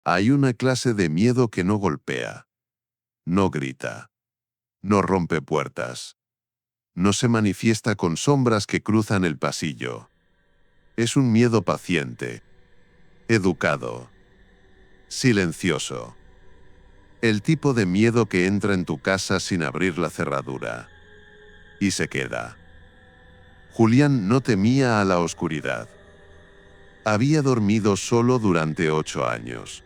Hay una clase de miedo que no golpea, no grita, no rompe puertas, no se manifiesta con sombras que cruzan el pasillo. Es un miedo paciente, educado, silencioso. El tipo de miedo que entra en tu casa sin abrir la cerradura y se queda. Julián no temía a la oscuridad. Había dormido solo durante 8 años.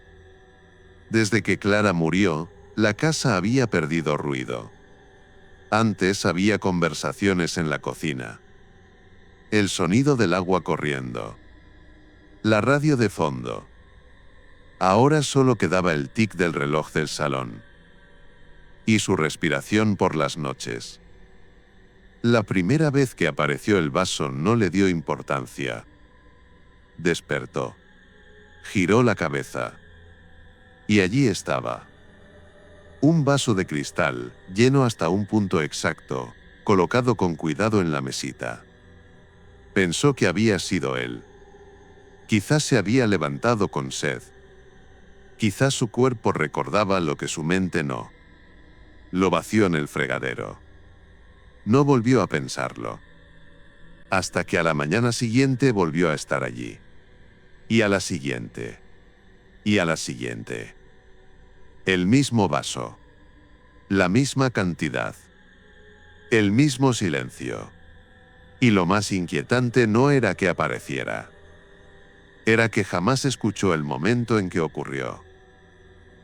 Desde que Clara murió, la casa había perdido ruido. Antes había conversaciones en la cocina. El sonido del agua corriendo. La radio de fondo. Ahora solo quedaba el tic del reloj del salón. Y su respiración por las noches. La primera vez que apareció el vaso no le dio importancia. Despertó. Giró la cabeza. Y allí estaba. Un vaso de cristal, lleno hasta un punto exacto, colocado con cuidado en la mesita. Pensó que había sido él. Quizás se había levantado con sed. Quizás su cuerpo recordaba lo que su mente no. Lo vació en el fregadero. No volvió a pensarlo. Hasta que a la mañana siguiente volvió a estar allí. Y a la siguiente. Y a la siguiente. El mismo vaso. La misma cantidad. El mismo silencio. Y lo más inquietante no era que apareciera. Era que jamás escuchó el momento en que ocurrió.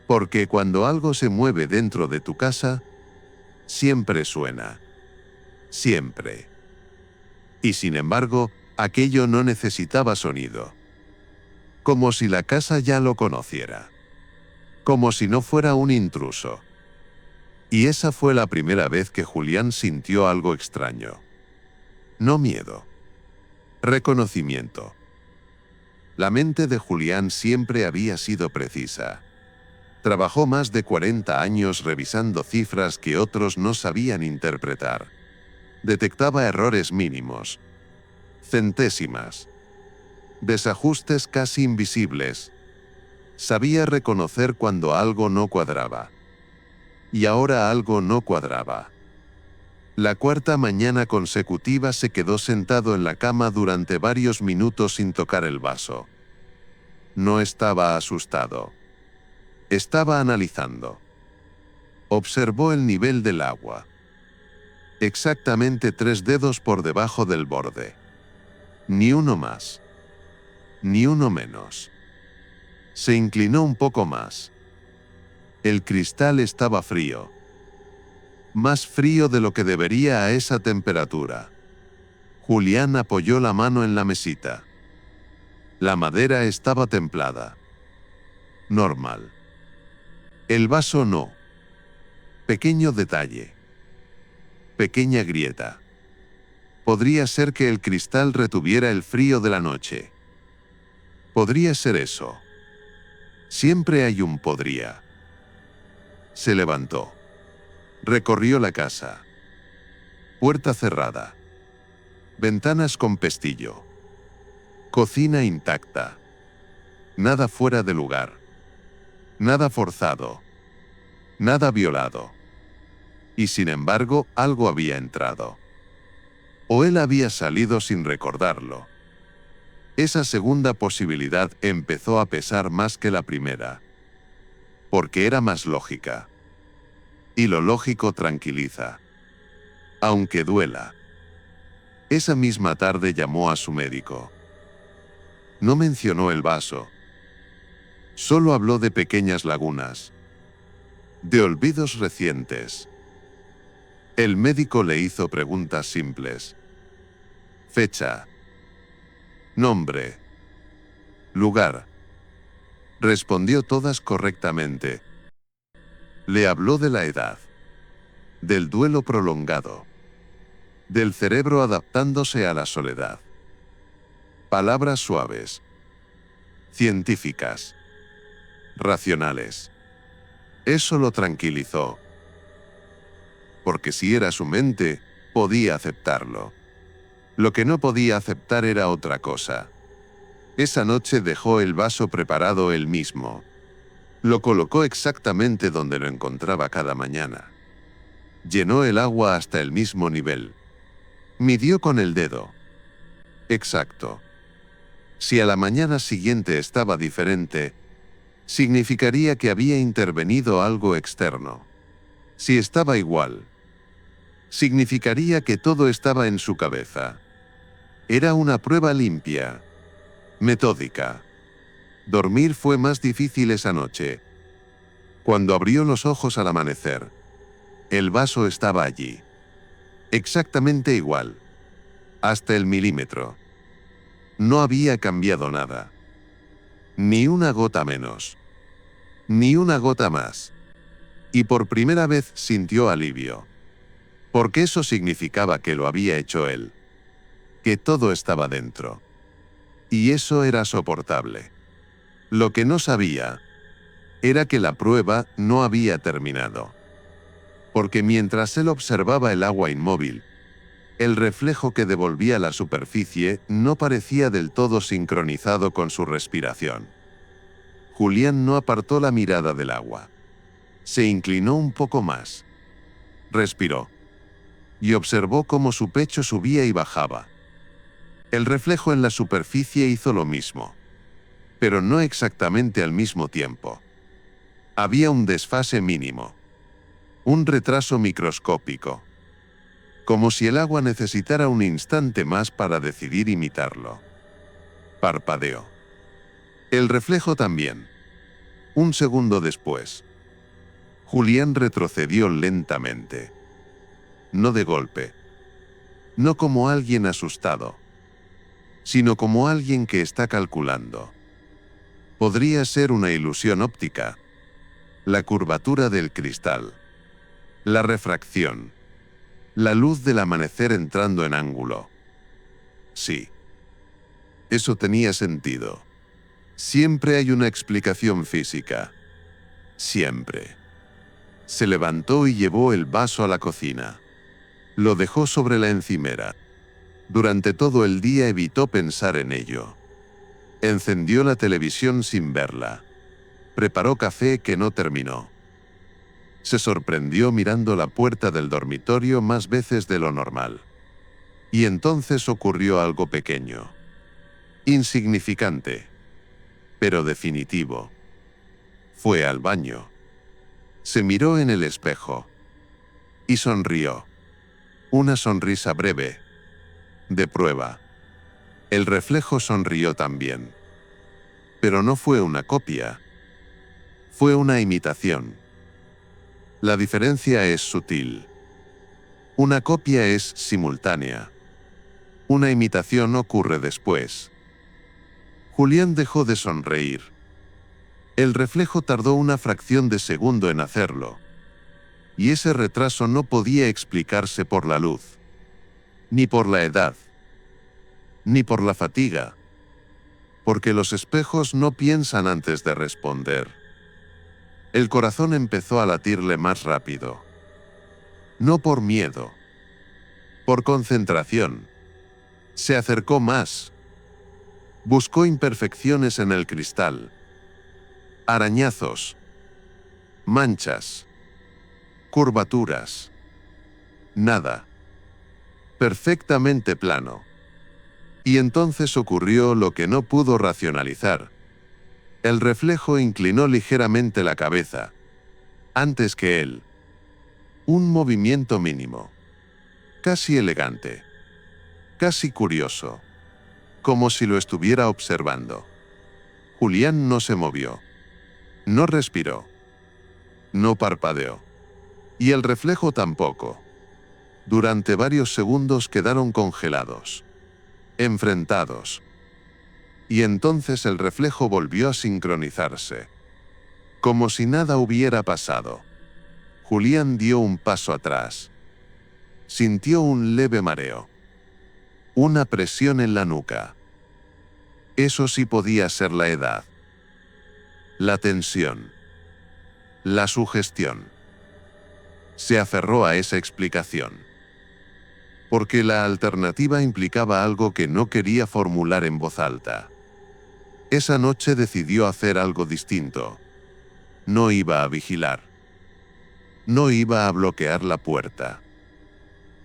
Porque cuando algo se mueve dentro de tu casa, siempre suena. Siempre. Y sin embargo, aquello no necesitaba sonido. Como si la casa ya lo conociera. Como si no fuera un intruso. Y esa fue la primera vez que Julián sintió algo extraño. No miedo. Reconocimiento. La mente de Julián siempre había sido precisa. Trabajó más de 40 años revisando cifras que otros no sabían interpretar. Detectaba errores mínimos. Centésimas. Desajustes casi invisibles. Sabía reconocer cuando algo no cuadraba. Y ahora algo no cuadraba. La cuarta mañana consecutiva se quedó sentado en la cama durante varios minutos sin tocar el vaso. No estaba asustado. Estaba analizando. Observó el nivel del agua. Exactamente 3 dedos por debajo del borde. Ni uno más. Ni uno menos. Se inclinó un poco más. El cristal estaba frío. Más frío de lo que debería a esa temperatura. Julián apoyó la mano en la mesita. La madera estaba templada. Normal. El vaso no. Pequeño detalle. Pequeña grieta. Podría ser que el cristal retuviera el frío de la noche. Podría ser eso. Siempre hay un podría. Se levantó. Recorrió la casa. Puerta cerrada. Ventanas con pestillo. Cocina intacta. Nada fuera de lugar. Nada forzado. Nada violado. Y sin embargo, algo había entrado. O él había salido sin recordarlo. Esa segunda posibilidad empezó a pesar más que la primera. Porque era más lógica. Y lo lógico tranquiliza. Aunque duela. Esa misma tarde llamó a su médico. No mencionó el vaso. Solo habló de pequeñas lagunas. De olvidos recientes. El médico le hizo preguntas simples. Fecha. Nombre. Lugar. Respondió todas correctamente. Le habló de la edad. Del duelo prolongado. Del cerebro adaptándose a la soledad. Palabras suaves. Científicas. Racionales. Eso lo tranquilizó. Porque si era su mente, podía aceptarlo. Lo que no podía aceptar era otra cosa. Esa noche dejó el vaso preparado él mismo. Lo colocó exactamente donde lo encontraba cada mañana. Llenó el agua hasta el mismo nivel. Midió con el dedo. Exacto. Si a la mañana siguiente estaba diferente, significaría que había intervenido algo externo. Si estaba igual, significaría que todo estaba en su cabeza. Era una prueba limpia, metódica. Dormir fue más difícil esa noche. Cuando abrió los ojos al amanecer, el vaso estaba allí. Exactamente igual. Hasta el milímetro. No había cambiado nada. Ni una gota menos. Ni una gota más. Y por primera vez sintió alivio. Porque eso significaba que lo había hecho él. Que todo estaba dentro. Y eso era soportable. Lo que no sabía era que la prueba no había terminado. Porque mientras él observaba el agua inmóvil, el reflejo que devolvía la superficie no parecía del todo sincronizado con su respiración. Julián no apartó la mirada del agua. Se inclinó un poco más. Respiró. Y observó cómo su pecho subía y bajaba. El reflejo en la superficie hizo lo mismo. Pero no exactamente al mismo tiempo. Había un desfase mínimo. Un retraso microscópico. Como si el agua necesitara un instante más para decidir imitarlo. Parpadeó. El reflejo también. Un segundo después. Julián retrocedió lentamente. No de golpe. No como alguien asustado. Sino como alguien que está calculando. Podría ser una ilusión óptica. La curvatura del cristal. La refracción. La luz del amanecer entrando en ángulo. Sí. Eso tenía sentido. Siempre hay una explicación física. Siempre. Se levantó y llevó el vaso a la cocina. Lo dejó sobre la encimera. Durante todo el día evitó pensar en ello. Encendió la televisión sin verla. Preparó café que no terminó. Se sorprendió mirando la puerta del dormitorio más veces de lo normal. Y entonces ocurrió algo pequeño. Insignificante. Pero definitivo. Fue al baño. Se miró en el espejo. Y sonrió. Una sonrisa breve. De prueba. El reflejo sonrió también. Pero no fue una copia. Fue una imitación. La diferencia es sutil. Una copia es simultánea. Una imitación ocurre después. Julián dejó de sonreír. El reflejo tardó una fracción de segundo en hacerlo. Y ese retraso no podía explicarse por la luz. Ni por la edad. Ni por la fatiga. Porque los espejos no piensan antes de responder. El corazón empezó a latirle más rápido. No por miedo. Por concentración. Se acercó más. Buscó imperfecciones en el cristal. Arañazos. Manchas. Curvaturas. Nada. Perfectamente plano. Y entonces ocurrió lo que no pudo racionalizar. El reflejo inclinó ligeramente la cabeza. Antes que él. Un movimiento mínimo. Casi elegante. Casi curioso. Como si lo estuviera observando. Julián no se movió. No respiró. No parpadeó. Y el reflejo tampoco. Durante varios segundos quedaron congelados. Enfrentados. Y entonces el reflejo volvió a sincronizarse. Como si nada hubiera pasado. Julián dio un paso atrás. Sintió un leve mareo. Una presión en la nuca. Eso sí podía ser la edad. La tensión. La sugestión. Se aferró a esa explicación. Porque la alternativa implicaba algo que no quería formular en voz alta. Esa noche decidió hacer algo distinto. No iba a vigilar. No iba a bloquear la puerta.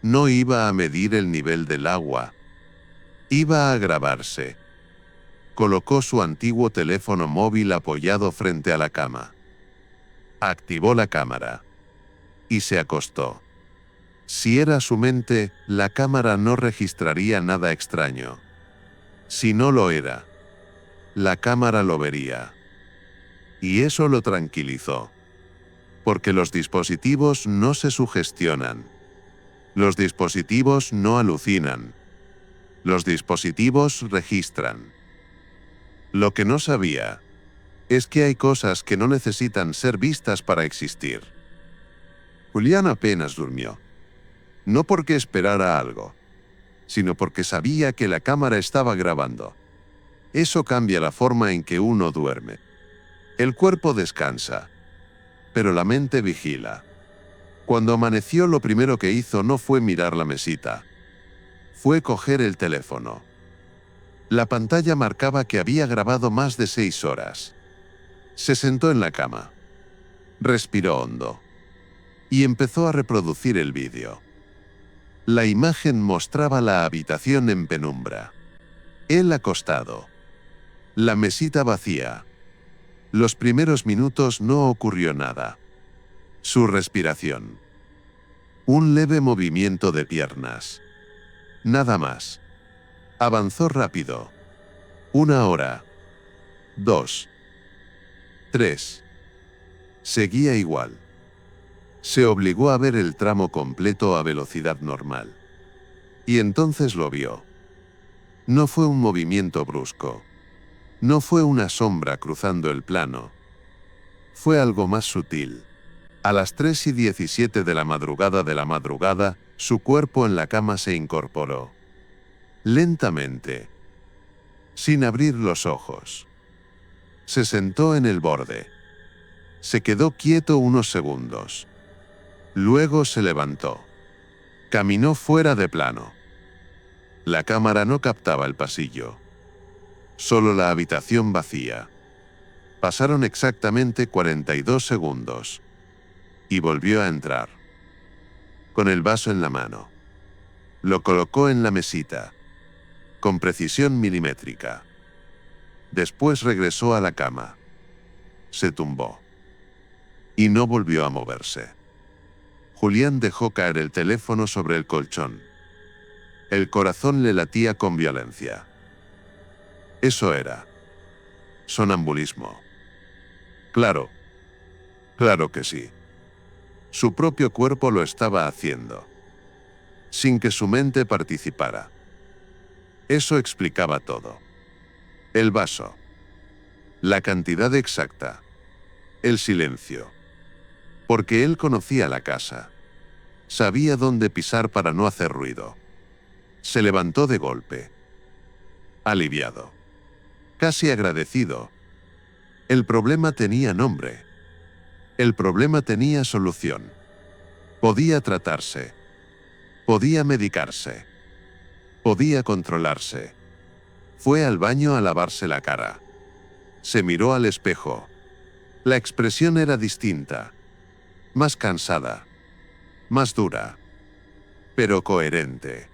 No iba a medir el nivel del agua. Iba a grabarse. Colocó su antiguo teléfono móvil apoyado frente a la cama. Activó la cámara. Y se acostó. Si era su mente, la cámara no registraría nada extraño. Si no lo era, la cámara lo vería. Y eso lo tranquilizó. Porque los dispositivos no se sugestionan. Los dispositivos no alucinan. Los dispositivos registran. Lo que no sabía es que hay cosas que no necesitan ser vistas para existir. Julián apenas durmió. No porque esperara algo, sino porque sabía que la cámara estaba grabando. Eso cambia la forma en que uno duerme. El cuerpo descansa, pero la mente vigila. Cuando amaneció, lo primero que hizo no fue mirar la mesita. Fue coger el teléfono. La pantalla marcaba que había grabado más de 6 horas. Se sentó en la cama. Respiró hondo. Y empezó a reproducir el vídeo. La imagen mostraba la habitación en penumbra. Él acostado. La mesita vacía. Los primeros minutos no ocurrió nada. Su respiración. Un leve movimiento de piernas. Nada más. Avanzó rápido. 1 hora. 2. 3. Seguía igual. Se obligó a ver el tramo completo a velocidad normal. Y entonces lo vio. No fue un movimiento brusco. No fue una sombra cruzando el plano. Fue algo más sutil. A las 3:17 de la madrugada, su cuerpo en la cama se incorporó. Lentamente. Sin abrir los ojos. Se sentó en el borde. Se quedó quieto unos segundos. Luego se levantó. Caminó fuera de plano. La cámara no captaba el pasillo. Solo la habitación vacía. Pasaron exactamente 42 segundos. Y volvió a entrar. Con el vaso en la mano. Lo colocó en la mesita. Con precisión milimétrica. Después regresó a la cama. Se tumbó. Y no volvió a moverse. Julián dejó caer el teléfono sobre el colchón. El corazón le latía con violencia. Eso era sonambulismo. Claro. Claro que sí. Su propio cuerpo lo estaba haciendo. Sin que su mente participara. Eso explicaba todo. El vaso. La cantidad exacta. El silencio. Porque él conocía la casa. Sabía dónde pisar para no hacer ruido. Se levantó de golpe. Aliviado. Casi agradecido. El problema tenía nombre. El problema tenía solución. Podía tratarse. Podía medicarse. Podía controlarse. Fue al baño a lavarse la cara. Se miró al espejo. La expresión era distinta. Más cansada. Más dura. Pero coherente.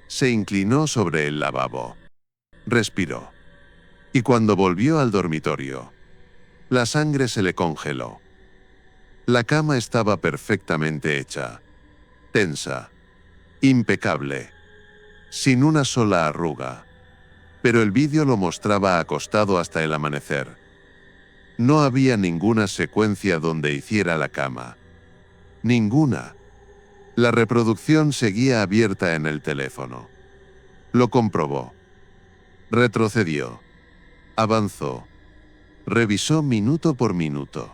Se inclinó sobre el lavabo. Respiró. Y cuando volvió al dormitorio, la sangre se le congeló. La cama estaba perfectamente hecha. Tensa. Impecable. Sin una sola arruga. Pero el vídeo lo mostraba acostado hasta el amanecer. No había ninguna secuencia donde hiciera la cama. Ninguna. La reproducción seguía abierta en el teléfono. Lo comprobó. Retrocedió. Avanzó. Revisó minuto por minuto.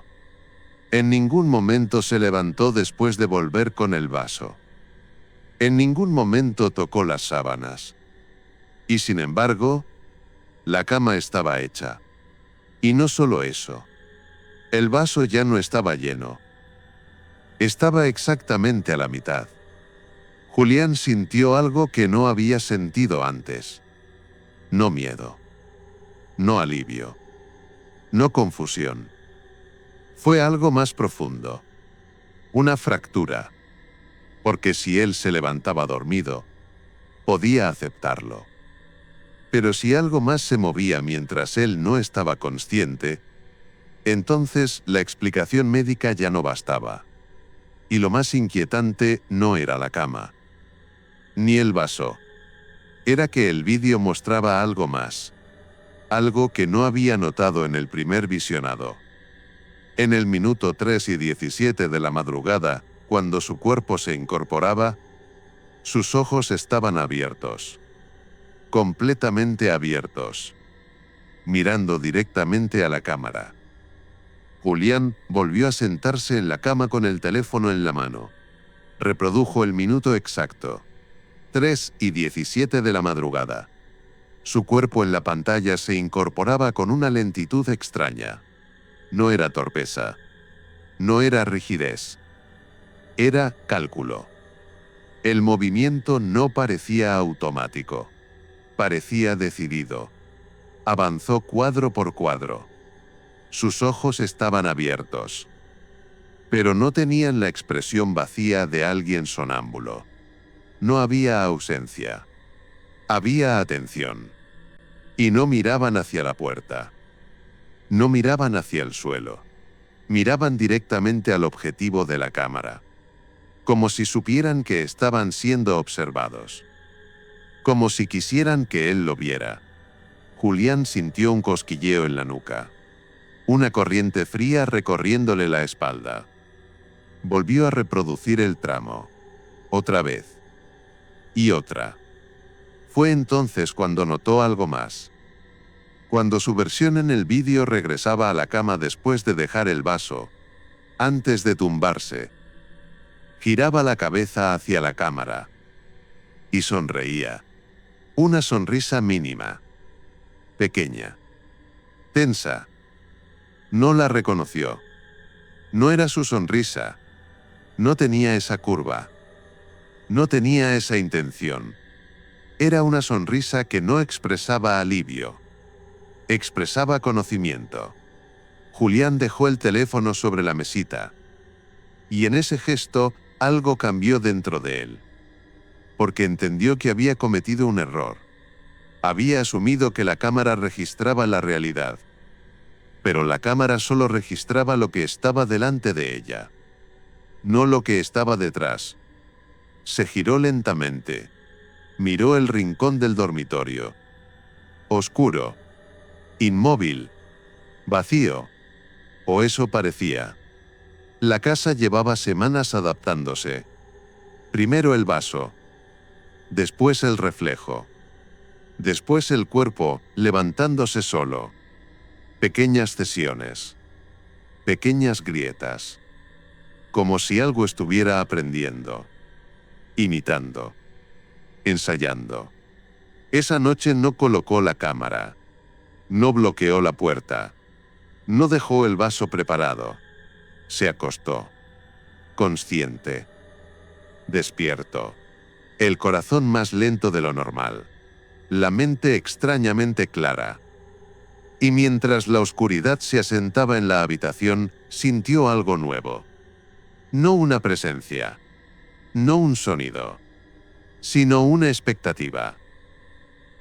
En ningún momento se levantó después de volver con el vaso. En ningún momento tocó las sábanas. Y sin embargo, la cama estaba hecha. Y no solo eso. El vaso ya no estaba lleno. Estaba exactamente a la mitad. Julián sintió algo que no había sentido antes. No miedo. No alivio. No confusión. Fue algo más profundo. Una fractura. Porque si él se levantaba dormido, podía aceptarlo. Pero si algo más se movía mientras él no estaba consciente, entonces la explicación médica ya no bastaba. Y lo más inquietante no era la cama, ni el vaso. Era que el vídeo mostraba algo más. Algo que no había notado en el primer visionado. En el minuto 3:17 de la madrugada, cuando su cuerpo se incorporaba, sus ojos estaban abiertos. Completamente abiertos. Mirando directamente a la cámara. Julián volvió a sentarse en la cama con el teléfono en la mano. Reprodujo el minuto exacto. 3:17 de la madrugada. Su cuerpo en la pantalla se incorporaba con una lentitud extraña. No era torpeza. No era rigidez. Era cálculo. El movimiento no parecía automático. Parecía decidido. Avanzó cuadro por cuadro. Sus ojos estaban abiertos. Pero no tenían la expresión vacía de alguien sonámbulo. No había ausencia. Había atención. Y no miraban hacia la puerta. No miraban hacia el suelo. Miraban directamente al objetivo de la cámara. Como si supieran que estaban siendo observados. Como si quisieran que él lo viera. Julián sintió un cosquilleo en la nuca. Una corriente fría recorriéndole la espalda. Volvió a reproducir el tramo. Otra vez. Y otra. Fue entonces cuando notó algo más. Cuando su versión en el vídeo regresaba a la cama después de dejar el vaso, antes de tumbarse, giraba la cabeza hacia la cámara. Y sonreía. Una sonrisa mínima. Pequeña. Tensa. No la reconoció. No era su sonrisa. No tenía esa curva. No tenía esa intención. Era una sonrisa que no expresaba alivio. Expresaba conocimiento. Julián dejó el teléfono sobre la mesita. Y en ese gesto, algo cambió dentro de él. Porque entendió que había cometido un error. Había asumido que la cámara registraba la realidad. Pero la cámara solo registraba lo que estaba delante de ella. No lo que estaba detrás. Se giró lentamente. Miró el rincón del dormitorio. Oscuro. Inmóvil. Vacío. O eso parecía. La casa llevaba semanas adaptándose. Primero el vaso. Después el reflejo. Después el cuerpo, levantándose solo. Pequeñas cesiones. Pequeñas grietas. Como si algo estuviera aprendiendo. Imitando. Ensayando. Esa noche no colocó la cámara. No bloqueó la puerta. No dejó el vaso preparado. Se acostó. Consciente. Despierto. El corazón más lento de lo normal. La mente extrañamente clara. Y mientras la oscuridad se asentaba en la habitación, sintió algo nuevo. No una presencia. No un sonido. Sino una expectativa.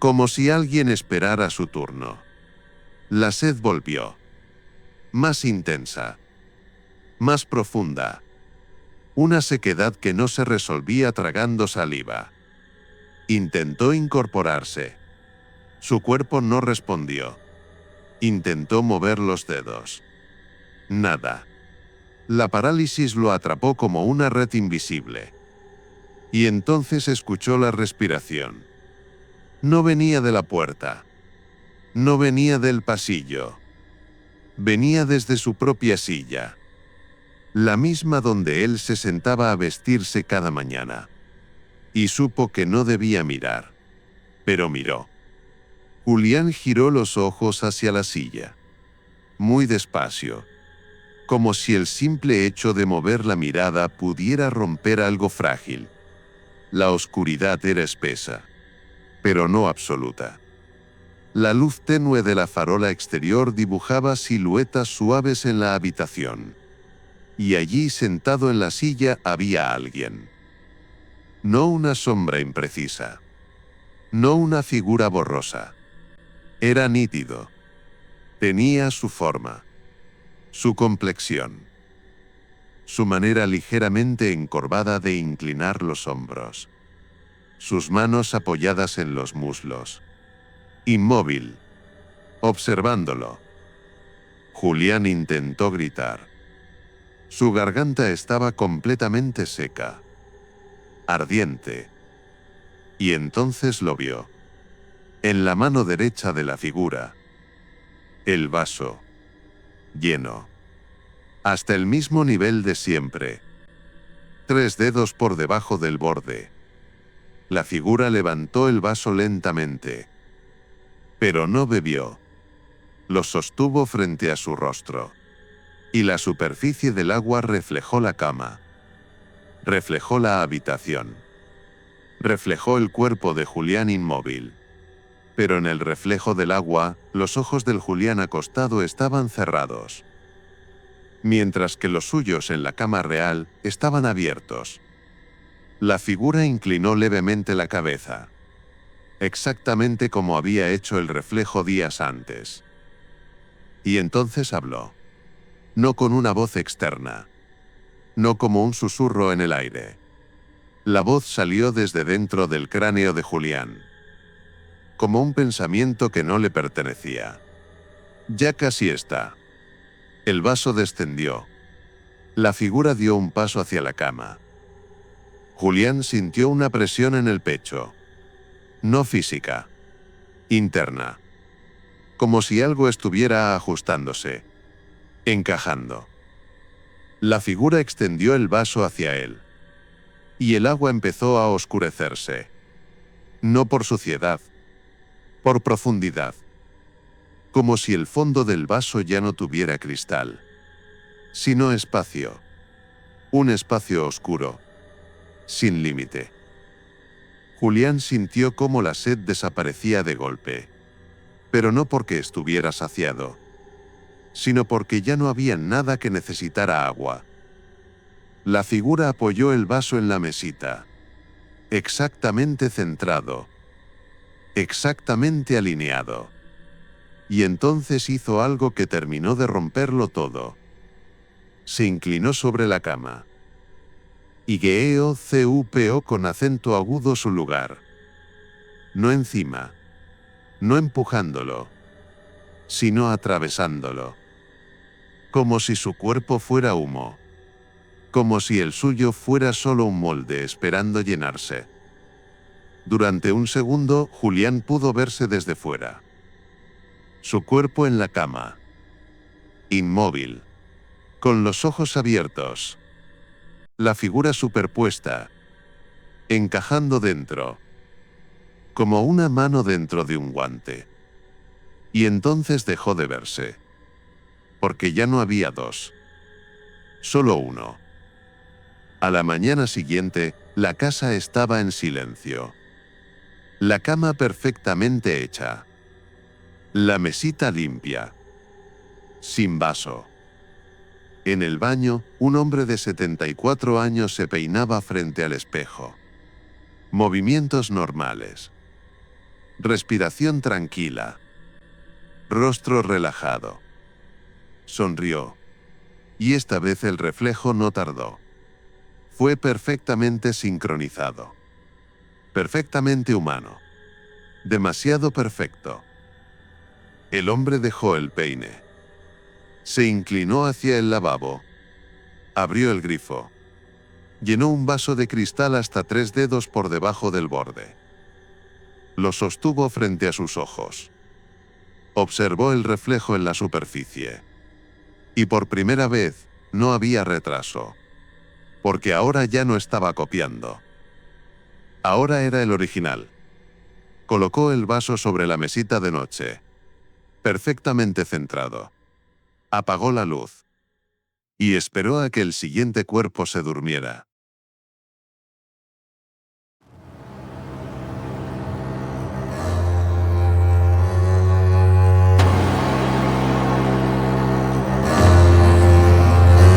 Como si alguien esperara su turno. La sed volvió. Más intensa. Más profunda. Una sequedad que no se resolvía tragando saliva. Intentó incorporarse. Su cuerpo no respondió. Intentó mover los dedos. Nada. La parálisis lo atrapó como una red invisible. Y entonces escuchó la respiración. No venía de la puerta. No venía del pasillo. Venía desde su propia silla. La misma donde él se sentaba a vestirse cada mañana. Y supo que no debía mirar. Pero miró. Julián giró los ojos hacia la silla. Muy despacio. Como si el simple hecho de mover la mirada pudiera romper algo frágil. La oscuridad era espesa. Pero no absoluta. La luz tenue de la farola exterior dibujaba siluetas suaves en la habitación. Y allí, sentado en la silla, había alguien. No una sombra imprecisa. No una figura borrosa. Era nítido. Tenía su forma. Su complexión. Su manera ligeramente encorvada de inclinar los hombros. Sus manos apoyadas en los muslos. Inmóvil. Observándolo. Julián intentó gritar. Su garganta estaba completamente seca. Ardiente. Y entonces lo vio. En la mano derecha de la figura. El vaso. Lleno. Hasta el mismo nivel de siempre. 3 dedos por debajo del borde. La figura levantó el vaso lentamente. Pero no bebió. Lo sostuvo frente a su rostro. Y la superficie del agua reflejó la cama. Reflejó la habitación. Reflejó el cuerpo de Julián inmóvil. Pero en el reflejo del agua, los ojos del Julián acostado estaban cerrados. Mientras que los suyos en la cama real estaban abiertos. La figura inclinó levemente la cabeza. Exactamente como había hecho el reflejo días antes. Y entonces habló. No con una voz externa. No como un susurro en el aire. La voz salió desde dentro del cráneo de Julián. Como un pensamiento que no le pertenecía. Ya casi está. El vaso descendió. La figura dio un paso hacia la cama. Julián sintió una presión en el pecho. No física. Interna. Como si algo estuviera ajustándose. Encajando. La figura extendió el vaso hacia él. Y el agua empezó a oscurecerse. No por suciedad. Por profundidad. Como si el fondo del vaso ya no tuviera cristal. Sino espacio. Un espacio oscuro. Sin límite. Julián sintió cómo la sed desaparecía de golpe. Pero no porque estuviera saciado. Sino porque ya no había nada que necesitara agua. La figura apoyó el vaso en la mesita. Exactamente centrado. Exactamente alineado. Y entonces hizo algo que terminó de romperlo todo. Se inclinó sobre la cama. Igueó cupo con acento agudo su lugar. No encima. No empujándolo. Sino atravesándolo. Como si su cuerpo fuera humo. Como si el suyo fuera solo un molde esperando llenarse. Durante un segundo, Julián pudo verse desde fuera. Su cuerpo en la cama. Inmóvil. Con los ojos abiertos. La figura superpuesta. Encajando dentro. Como una mano dentro de un guante. Y entonces dejó de verse. Porque ya no había dos. Solo uno. A la mañana siguiente, la casa estaba en silencio. La cama perfectamente hecha. La mesita limpia. Sin vaso. En el baño, un hombre de 74 años se peinaba frente al espejo. Movimientos normales. Respiración tranquila. Rostro relajado. Sonrió. Y esta vez el reflejo no tardó. Fue perfectamente sincronizado. Perfectamente humano. Demasiado perfecto. El hombre dejó el peine. Se inclinó hacia el lavabo. Abrió el grifo. Llenó un vaso de cristal hasta 3 dedos por debajo del borde. Lo sostuvo frente a sus ojos. Observó el reflejo en la superficie. Y por primera vez, no había retraso. Porque ahora ya no estaba copiando. Ahora era el original. Colocó el vaso sobre la mesita de noche. Perfectamente centrado. Apagó la luz. Y esperó a que el siguiente cuerpo se durmiera.